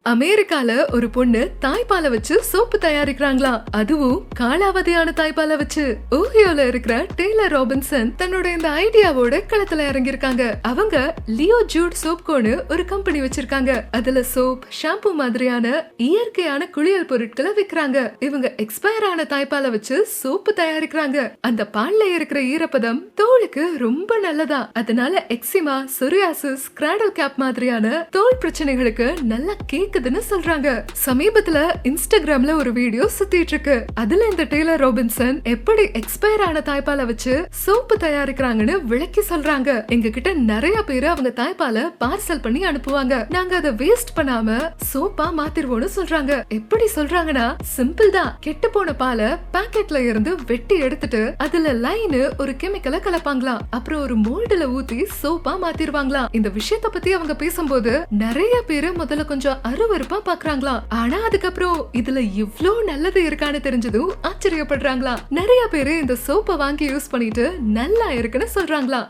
அமெரிக்கால ஒரு பொண்ணு தாய்ப்பாலை வச்சு சோப்பு தயாரிக்கிறாங்களாம். அதுவும் காலாவதியான தாய்ப்பாலை வச்சு. ஓஹியோல இருக்கிற டெய்லர் ராபின்சன் தன்னோட இந்த ஐடியாவோட களத்துல இறங்கிருக்காங்க. அவங்க லியோ ஜூட் சோப்கோன்னு ஒரு கம்பெனி வச்சிருக்காங்க. அதுல சோப், ஷாம்பு மாதிரியான இயற்கையான குளியல் பொருட்களை விக்கிறாங்க. இவங்க எக்ஸ்பயர் ஆன தாய்ப்பாலை வச்சு சோப்பு தயாரிக்கிறாங்க. அந்த பால்ல இருக்கிற ஈரப்பதம் தோலுக்கு ரொம்ப நல்லதா. அதனால எக்ஸிமா, சொரியாசிஸ், கிராடல் கேப் மாதிரியான தோல் பிரச்சனைகளுக்கு நல்லா கேக்குதுன்னு சொல்றாங்க. சமீபத்துல இன்ஸ்டாகிராம்ல ஒரு வீடியோ சுத்திட்டு இருக்கு. அதுல இந்த டெய்லர் ராபின்சன் எப்படி எக்ஸ்பயர் ஆன தாய்ப்பாலை வச்சு சோப்பு தயாரிக்கிறாங்கன்னு விளக்கி சொல்றாங்க. எங்க கிட்ட நிறைய பேரு அவங்க தாய்ப்பாலை பார்சல் பண்ணி அனுப்புவாங்க. நாங்க அதை வேஸ்ட் பண்ணாம சோப்பா மாத்திருவோம்னு சொல்றாங்க. எப்படி சொல்றாங்கன்னா, சிம்பிள் தான். கெட்டு போன பாலை பாக்கெட்ல இருந்து வெட்டி எடுத்துட்டு அதுல லைன் ஒரு கெமிக்கலை கலப்பாங்களாம். அப்புறம் ஒரு மோல்டுல ஊத்தி சோப்பா மாத்திருவாங்களாம். இந்த விஷயத்த பத்தி அவங்க பேசும்போது நிறைய பேரு முதல்ல கொஞ்சம் அருவருப்பா பாக்குறாங்களாம். ஆனா அதுக்கப்புறம் இதுல இவ்ளோ நல்லது இருக்கான்னு தெரிஞ்சதும் ஆச்சரியப்படுறாங்களாம். நிறைய பேரு இந்த சோப்பை வாங்கி யூஸ் பண்ணிட்டு நல்லா இருக்குன்னு சொல்றாங்களாம்.